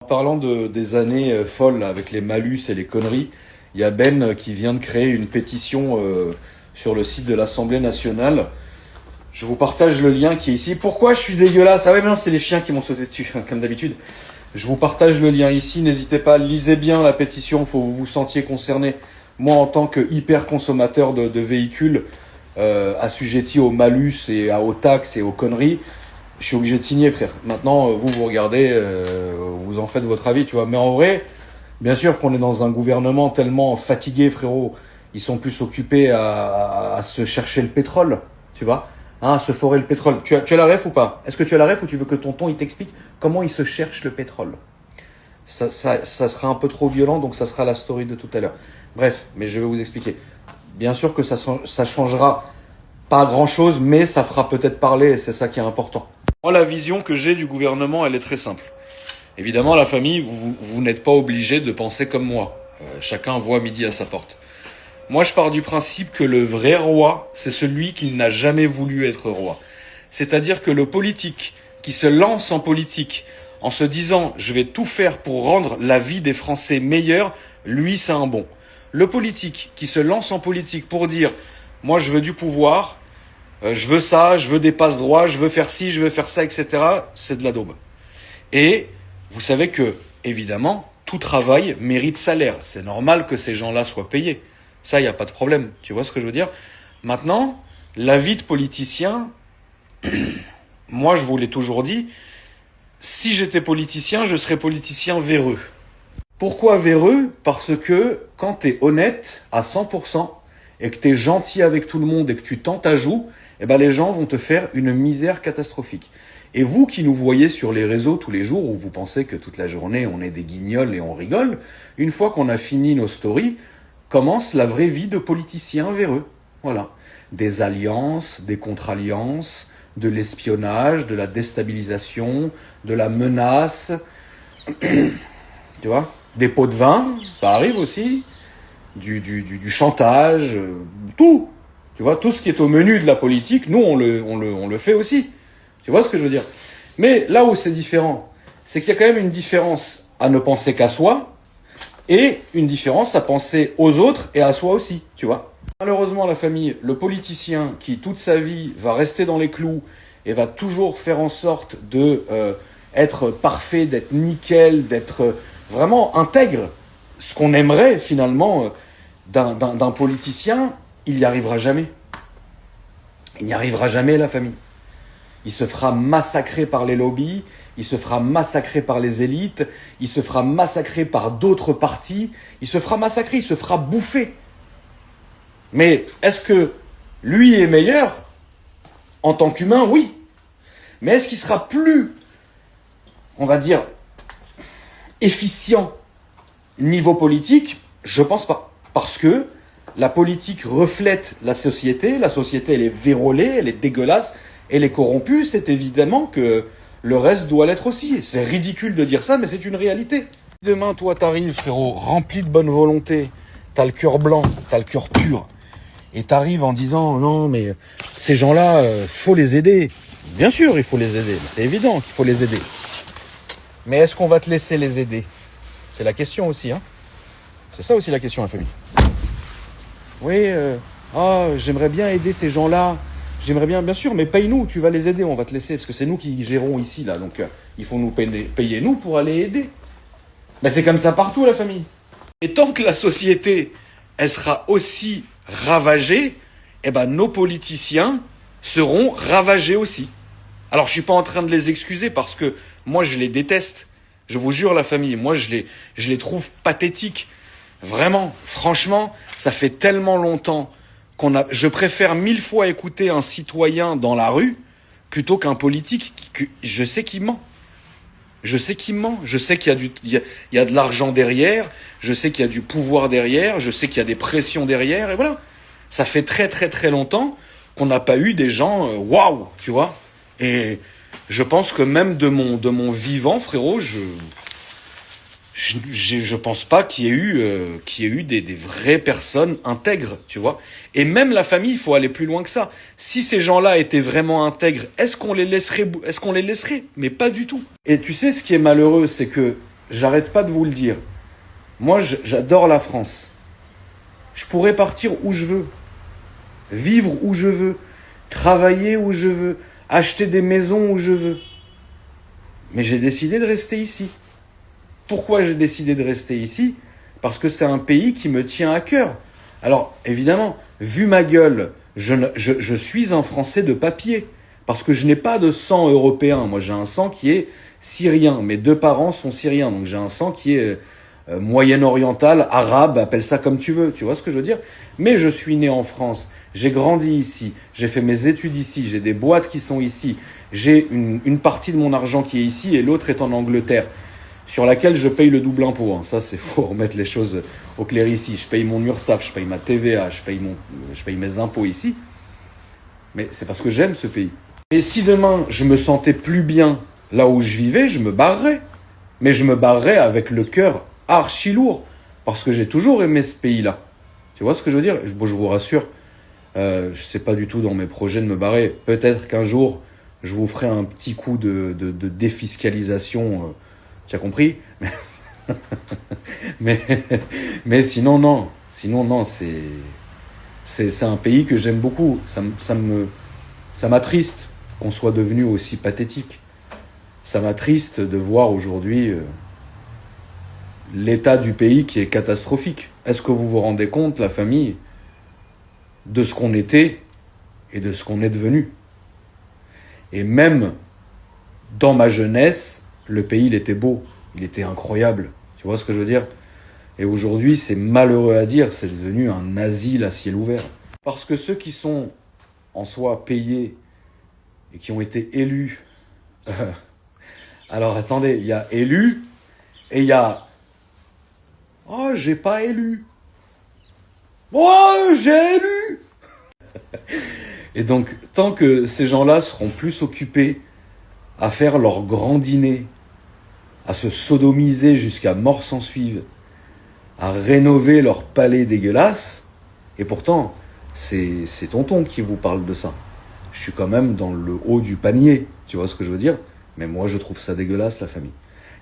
En parlant des années folles avec les malus et les conneries, il y a Ben qui vient de créer une pétition sur le site de l'Assemblée nationale. Je vous partage le lien qui est ici. Pourquoi je suis dégueulasse? Ah ouais, mais non, c'est les chiens qui m'ont sauté dessus, comme d'habitude. Je vous partage le lien ici. N'hésitez pas, lisez bien la pétition, faut que vous vous sentiez concerné. Moi, en tant que hyper consommateur de véhicules, assujetti aux malus et aux taxes et aux conneries, je suis obligé de signer, frère. Maintenant, vous regardez, vous en faites votre avis, tu vois. Mais en vrai, bien sûr qu'on est dans un gouvernement tellement fatigué, frérot. Ils sont plus occupés à se chercher le pétrole, tu vois. Hein, à se forer le pétrole. Tu as la ref ou pas? Est-ce que tu as la ref ou tu veux que tonton il t'explique comment il se cherche le pétrole? Ça sera un peu trop violent, donc ça sera la story de tout à l'heure. Bref, mais je vais vous expliquer. Bien sûr que ça changera pas grand-chose, mais ça fera peut-être parler, et c'est ça qui est important. Moi, la vision que j'ai du gouvernement, elle est très simple. Évidemment, la famille, vous n'êtes pas obligé de penser comme moi. Chacun voit midi à sa porte. Moi, je pars du principe que le vrai roi, c'est celui qui n'a jamais voulu être roi. C'est-à-dire que le politique qui se lance en politique en se disant « je vais tout faire pour rendre la vie des Français meilleure », lui, c'est un bon. Le politique qui se lance en politique pour dire « moi, je veux du pouvoir, je veux ça, je veux des passe-droits, je veux faire ci, je veux faire ça, etc. », c'est de la daube. Et vous savez que, évidemment, tout travail mérite salaire. C'est normal que ces gens-là soient payés. Ça, il n'y a pas de problème. Tu vois ce que je veux dire? Maintenant, la vie de politicien, moi, je vous l'ai toujours dit, si j'étais politicien, je serais politicien véreux. Pourquoi véreux? Parce que quand tu es honnête à 100% et que tu es gentil avec tout le monde et que tu tends ta joue, eh ben les gens vont te faire une misère catastrophique. Et vous qui nous voyez sur les réseaux tous les jours, où vous pensez que toute la journée on est des guignols et on rigole, une fois qu'on a fini nos stories, commence la vraie vie de politicien véreux. Voilà. Des alliances, des contre-alliances, de l'espionnage, de la déstabilisation, de la menace, tu vois, des pots de vin, ça arrive aussi, du chantage, tout. Tu vois, tout ce qui est au menu de la politique, nous, on le fait aussi. Tu vois ce que je veux dire? Mais là où c'est différent, c'est qu'il y a quand même une différence à ne penser qu'à soi et une différence à penser aux autres et à soi aussi, tu vois. Malheureusement, la famille, le politicien qui, toute sa vie, va rester dans les clous et va toujours faire en sorte de être parfait, d'être nickel, d'être vraiment intègre, ce qu'on aimerait finalement d'un politicien, il n'y arrivera jamais. Il n'y arrivera jamais, la famille. Il se fera massacrer par les lobbies, il se fera massacrer par les élites, il se fera massacrer par d'autres partis, il se fera massacrer, il se fera bouffer. Mais est-ce que lui est meilleur? En tant qu'humain, oui. Mais est-ce qu'il sera plus, on va dire, efficient niveau politique? Je pense pas. Parce que la politique reflète la société elle est vérolée, elle est dégueulasse, elle est corrompue, c'est évidemment que le reste doit l'être aussi. C'est ridicule de dire ça, mais c'est une réalité. Demain, toi, t'arrives, frérot, rempli de bonne volonté, t'as le cœur blanc, t'as le cœur pur, et t'arrives en disant, non, mais ces gens-là, faut les aider. Bien sûr, il faut les aider, c'est évident qu'il faut les aider. Mais est-ce qu'on va te laisser les aider? C'est la question aussi, hein. C'est ça aussi la question, la famille. Oui, j'aimerais bien aider ces gens-là. J'aimerais bien sûr, mais paye-nous, tu vas les aider, on va te laisser, parce que c'est nous qui gérons ici, là. Donc, il faut nous payer nous pour aller aider. Ben, c'est comme ça partout, la famille. Et tant que la société, elle sera aussi ravagée, eh ben, nos politiciens seront ravagés aussi. Alors, je suis pas en train de les excuser parce que moi, je les déteste. Je vous jure, la famille, moi, je les trouve pathétiques. Vraiment, franchement, ça fait tellement longtemps je préfère 1000 fois écouter un citoyen dans la rue plutôt qu'un politique je sais qu'il ment. Je sais qu'il ment. Je sais qu'il y a de l'argent derrière. Je sais qu'il y a du pouvoir derrière. Je sais qu'il y a des pressions derrière. Et voilà. Ça fait très très très longtemps qu'on n'a pas eu des gens waouh, tu vois. Et je pense que même de mon vivant, frérot, je pense pas qu'il y ait eu des vraies personnes intègres, tu vois. Et même la famille, il faut aller plus loin que ça. Si ces gens-là étaient vraiment intègres, est-ce qu'on les laisserait? Mais pas du tout. Et tu sais, ce qui est malheureux, c'est que j'arrête pas de vous le dire. Moi, j'adore la France. Je pourrais partir où je veux, vivre où je veux, travailler où je veux, acheter des maisons où je veux. Mais j'ai décidé de rester ici. Pourquoi j'ai décidé de rester ici? Parce que c'est un pays qui me tient à cœur. Alors, évidemment, vu ma gueule, je suis un Français de papier. Parce que je n'ai pas de sang européen. Moi, j'ai un sang qui est syrien. Mes deux parents sont syriens. Donc, j'ai un sang qui est moyen-oriental, arabe, appelle ça comme tu veux. Tu vois ce que je veux dire? Mais je suis né en France. J'ai grandi ici. J'ai fait mes études ici. J'ai des boîtes qui sont ici. J'ai une partie de mon argent qui est ici et l'autre est en Angleterre, sur laquelle je paye le double impôt. Hein. Ça, c'est faut remettre les choses au clair ici. Je paye mon URSSAF, je paye ma TVA, je paye mes impôts ici. Mais c'est parce que j'aime ce pays. Et si demain, je me sentais plus bien là où je vivais, je me barrerais. Mais je me barrerais avec le cœur archi lourd. Parce que j'ai toujours aimé ce pays-là. Tu vois ce que je veux dire? Bon, je vous rassure, je sais pas du tout dans mes projets de me barrer. Peut-être qu'un jour, je vous ferai un petit coup de défiscalisation. Tu as compris? mais sinon, non. Sinon, non, c'est un pays que j'aime beaucoup. Ça m'attriste qu'on soit devenu aussi pathétique. Ça m'attriste de voir aujourd'hui l'état du pays qui est catastrophique. Est-ce que vous vous rendez compte, la famille, de ce qu'on était et de ce qu'on est devenu? Et même dans ma jeunesse, le pays, il était beau, il était incroyable. Tu vois ce que je veux dire? Et aujourd'hui, c'est malheureux à dire, c'est devenu un asile à ciel ouvert. Parce que ceux qui sont en soi payés et qui ont été élus... alors attendez, il y a élus et il y a... Oh, j'ai pas élu. Oh, j'ai élu. Et donc, tant que ces gens-là seront plus occupés à faire leur grand dîner, à se sodomiser jusqu'à mort s'en suive, à rénover leur palais dégueulasse, et pourtant, c'est tonton qui vous parle de ça. Je suis quand même dans le haut du panier, tu vois ce que je veux dire? Mais moi, je trouve ça dégueulasse, la famille.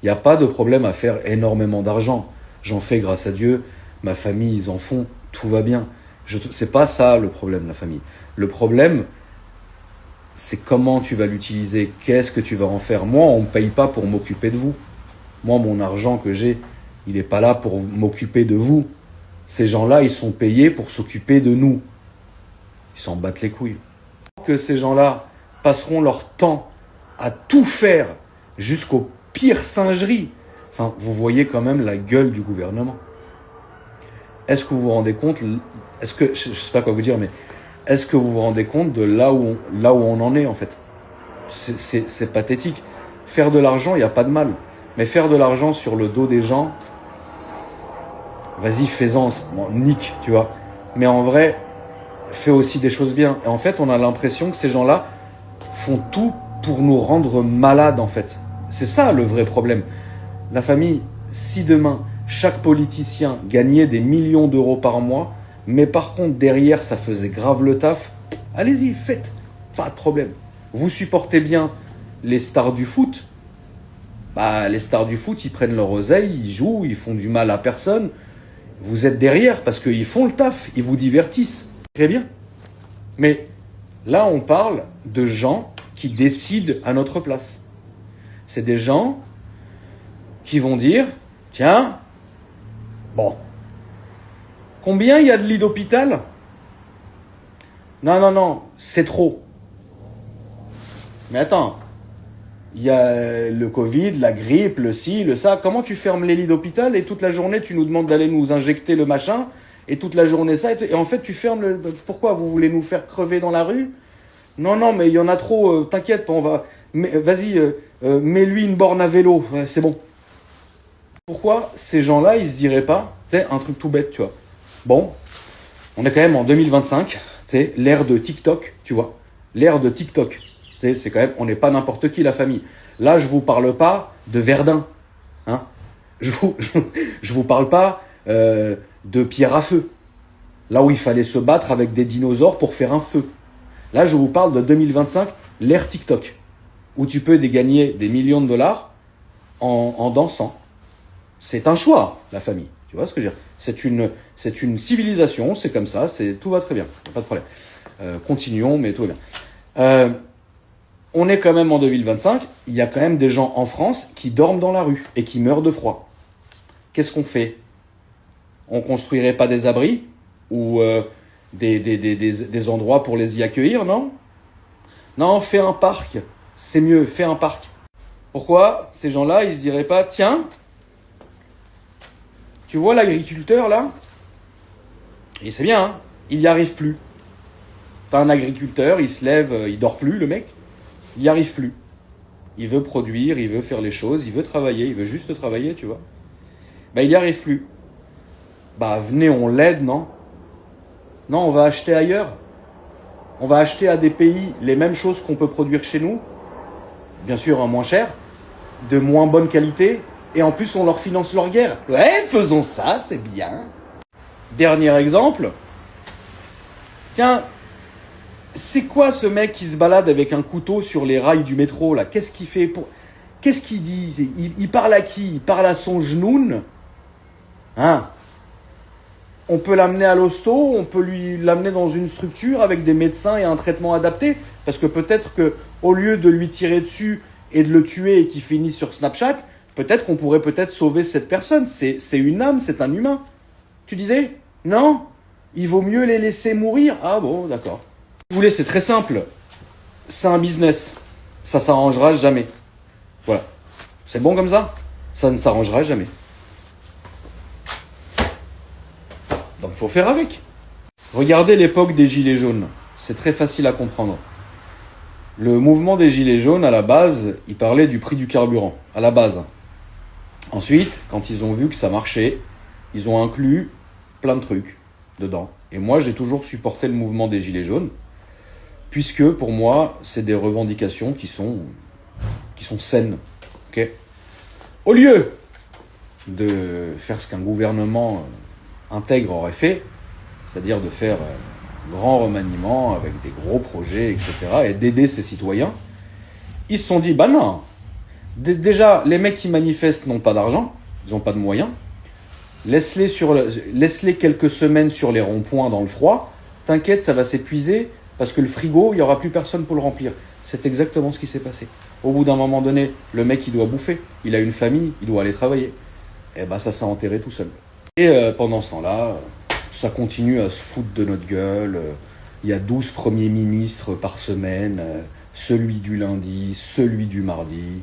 Il n'y a pas de problème à faire énormément d'argent. J'en fais grâce à Dieu, ma famille, ils en font, tout va bien. C'est pas ça le problème, la famille. Le problème, c'est comment tu vas l'utiliser, qu'est-ce que tu vas en faire. Moi, on ne me paye pas pour m'occuper de vous. Moi, mon argent que j'ai, il n'est pas là pour m'occuper de vous. Ces gens-là, ils sont payés pour s'occuper de nous. Ils s'en battent les couilles. Que ces gens-là passeront leur temps à tout faire jusqu'aux pires singeries. Enfin, vous voyez quand même la gueule du gouvernement. Est-ce que vous vous rendez compte, je ne sais pas quoi vous dire, mais est-ce que vous vous rendez compte de là où on en est en fait? C'est pathétique. Faire de l'argent, il n'y a pas de mal. Mais faire de l'argent sur le dos des gens, vas-y, fais-en, bon, nique, tu vois. Mais en vrai, fais aussi des choses bien. Et en fait, on a l'impression que ces gens-là font tout pour nous rendre malades en fait. C'est ça le vrai problème. La famille, si demain, chaque politicien gagnait des millions d'euros par mois, mais par contre, derrière, ça faisait grave le taf, allez-y, faites, pas de problème. Vous supportez bien les stars du foot, bah, les stars du foot, ils prennent leur oseille, ils jouent, ils font du mal à personne. Vous êtes derrière parce qu'ils font le taf, ils vous divertissent. Très bien. Mais là, on parle de gens qui décident à notre place. C'est des gens qui vont dire, tiens, bon, combien il y a de lits d'hôpital? Non, c'est trop. Mais attends, il y a le Covid, la grippe, le ci, le ça. Comment tu fermes les lits d'hôpital et toute la journée, tu nous demandes d'aller nous injecter le machin et toute la journée ça. Et en fait, tu fermes le... Pourquoi? Vous voulez nous faire crever dans la rue? Non, mais il y en a trop. T'inquiète, on va... Vas-y, mets-lui une borne à vélo. Ouais, c'est bon. Pourquoi ces gens-là, ils se diraient pas, tu sais, un truc tout bête, tu vois. Bon, on est quand même en 2025, c'est l'ère de TikTok, tu vois. L'ère de TikTok. C'est quand même, on n'est pas n'importe qui, la famille. Là, je vous parle pas de Verdun, hein. Je vous parle pas de pierre à feu. Là où il fallait se battre avec des dinosaures pour faire un feu. Là, je vous parle de 2025, l'ère TikTok, où tu peux gagner des millions de dollars en dansant. C'est un choix, la famille. Tu vois ce que je veux dire? C'est une civilisation, c'est comme ça, tout va très bien, pas de problème. Continuons, mais tout va bien. On est quand même en 2025, il y a quand même des gens en France qui dorment dans la rue et qui meurent de froid. Qu'est-ce qu'on fait? On construirait pas des abris ou des endroits pour les y accueillir, non? Non, fais un parc. C'est mieux, fais un parc. Pourquoi ces gens-là, ils se diraient pas, tiens, tu vois l'agriculteur là? Et c'est bien, hein, il n'y arrive plus. T'as un agriculteur, il se lève, il dort plus, le mec. Il n'y arrive plus. Il veut produire, il veut faire les choses, il veut travailler, il veut juste travailler, tu vois. Ben, il n'y arrive plus. Bah, venez, on l'aide, non? Non, on va acheter ailleurs. On va acheter à des pays les mêmes choses qu'on peut produire chez nous. Bien sûr, moins cher, de moins bonne qualité. Et en plus, on leur finance leur guerre. Ouais, faisons ça, c'est bien. Dernier exemple. Tiens, c'est quoi ce mec qui se balade avec un couteau sur les rails du métro, là? Qu'est-ce qu'il fait pour... Qu'est-ce qu'il dit? Il parle à qui? Il parle à son genoune? Hein? On peut l'amener à l'hosto, on peut lui l'amener dans une structure avec des médecins et un traitement adapté. Parce que peut-être que au lieu de lui tirer dessus et de le tuer et qu'il finisse sur Snapchat, peut-être qu'on pourrait peut-être sauver cette personne. C'est une âme, c'est un humain. Tu disais? Non? Il vaut mieux les laisser mourir? Ah bon, d'accord. Si vous voulez, c'est très simple. C'est un business. Ça s'arrangera jamais. Voilà. C'est bon comme ça? Ça ne s'arrangera jamais. Donc il faut faire avec. Regardez l'époque des Gilets jaunes. C'est très facile à comprendre. Le mouvement des Gilets jaunes, à la base, il parlait du prix du carburant. À la base. Ensuite, quand ils ont vu que ça marchait, ils ont inclus plein de trucs dedans. Et moi, j'ai toujours supporté le mouvement des Gilets jaunes, puisque pour moi, c'est des revendications qui sont saines. Okay. Au lieu de faire ce qu'un gouvernement intègre aurait fait, c'est-à-dire de faire un grand remaniement avec des gros projets, etc., et d'aider ses citoyens, ils se sont dit, bah non, déjà, les mecs qui manifestent n'ont pas d'argent, ils n'ont pas de moyens, laisse-les quelques semaines sur les ronds-points dans le froid, t'inquiète, ça va s'épuiser, parce que le frigo, il n'y aura plus personne pour le remplir. C'est exactement ce qui s'est passé. Au bout d'un moment donné, le mec, il doit bouffer, il a une famille, il doit aller travailler. Et bah ça s'est enterré tout seul. Et pendant ce temps-là, ça continue à se foutre de notre gueule. Il y a 12 premiers ministres par semaine, celui du lundi, celui du mardi.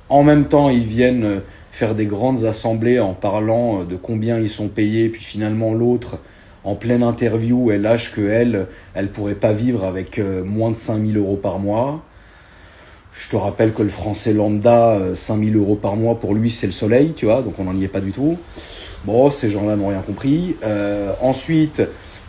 En même temps, ils viennent faire des grandes assemblées en parlant de combien ils sont payés, puis finalement l'autre, en pleine interview, elle lâche qu'elle pourrait pas vivre avec moins de 5 000 euros par mois. Je te rappelle que le français lambda, 5 000 euros par mois, pour lui, c'est le soleil, tu vois, donc on n'en y est pas du tout. Bon, ces gens-là n'ont rien compris. Ensuite,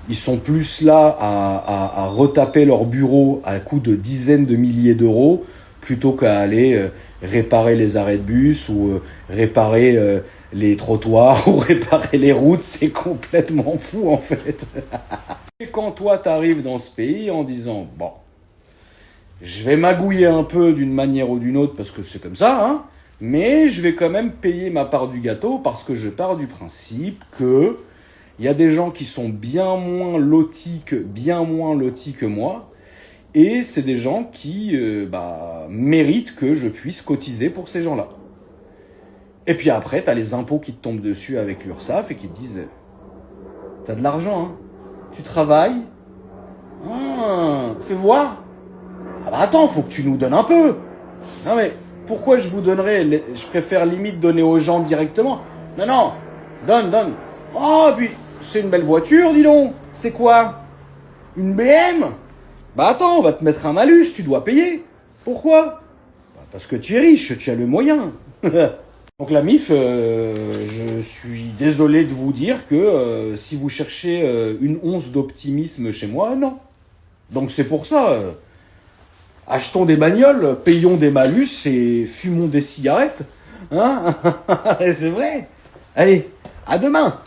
ils sont plus là à retaper leur bureau à coût de dizaines de milliers d'euros, plutôt qu'à aller réparer les arrêts de bus ou réparer les trottoirs ou réparer les routes. C'est complètement fou, en fait. Et quand toi, t'arrives dans ce pays en disant, bon, je vais magouiller un peu d'une manière ou d'une autre parce que c'est comme ça, hein, mais je vais quand même payer ma part du gâteau parce que je pars du principe que il y a des gens qui sont bien moins lotis que moi, et c'est des gens qui méritent que je puisse cotiser pour ces gens-là. Et puis après, t'as les impôts qui te tombent dessus avec l'URSSAF et qui te disent « T'as de l'argent, hein? Tu travailles? Fais voir. Ah bah attends, faut que tu nous donnes un peu. Non mais pourquoi je vous donnerais? Je préfère limite donner aux gens directement. Non, donne. Oh, puis c'est une belle voiture, dis donc. C'est quoi? Une BM? Bah attends, on va te mettre un malus, tu dois payer. Pourquoi? Bah parce que tu es riche, tu as le moyen. Donc la MIF, je suis désolé de vous dire que si vous cherchez une once d'optimisme chez moi, non. Donc c'est pour ça, achetons des bagnoles, payons des malus et fumons des cigarettes. Hein? C'est vrai. Allez, à demain.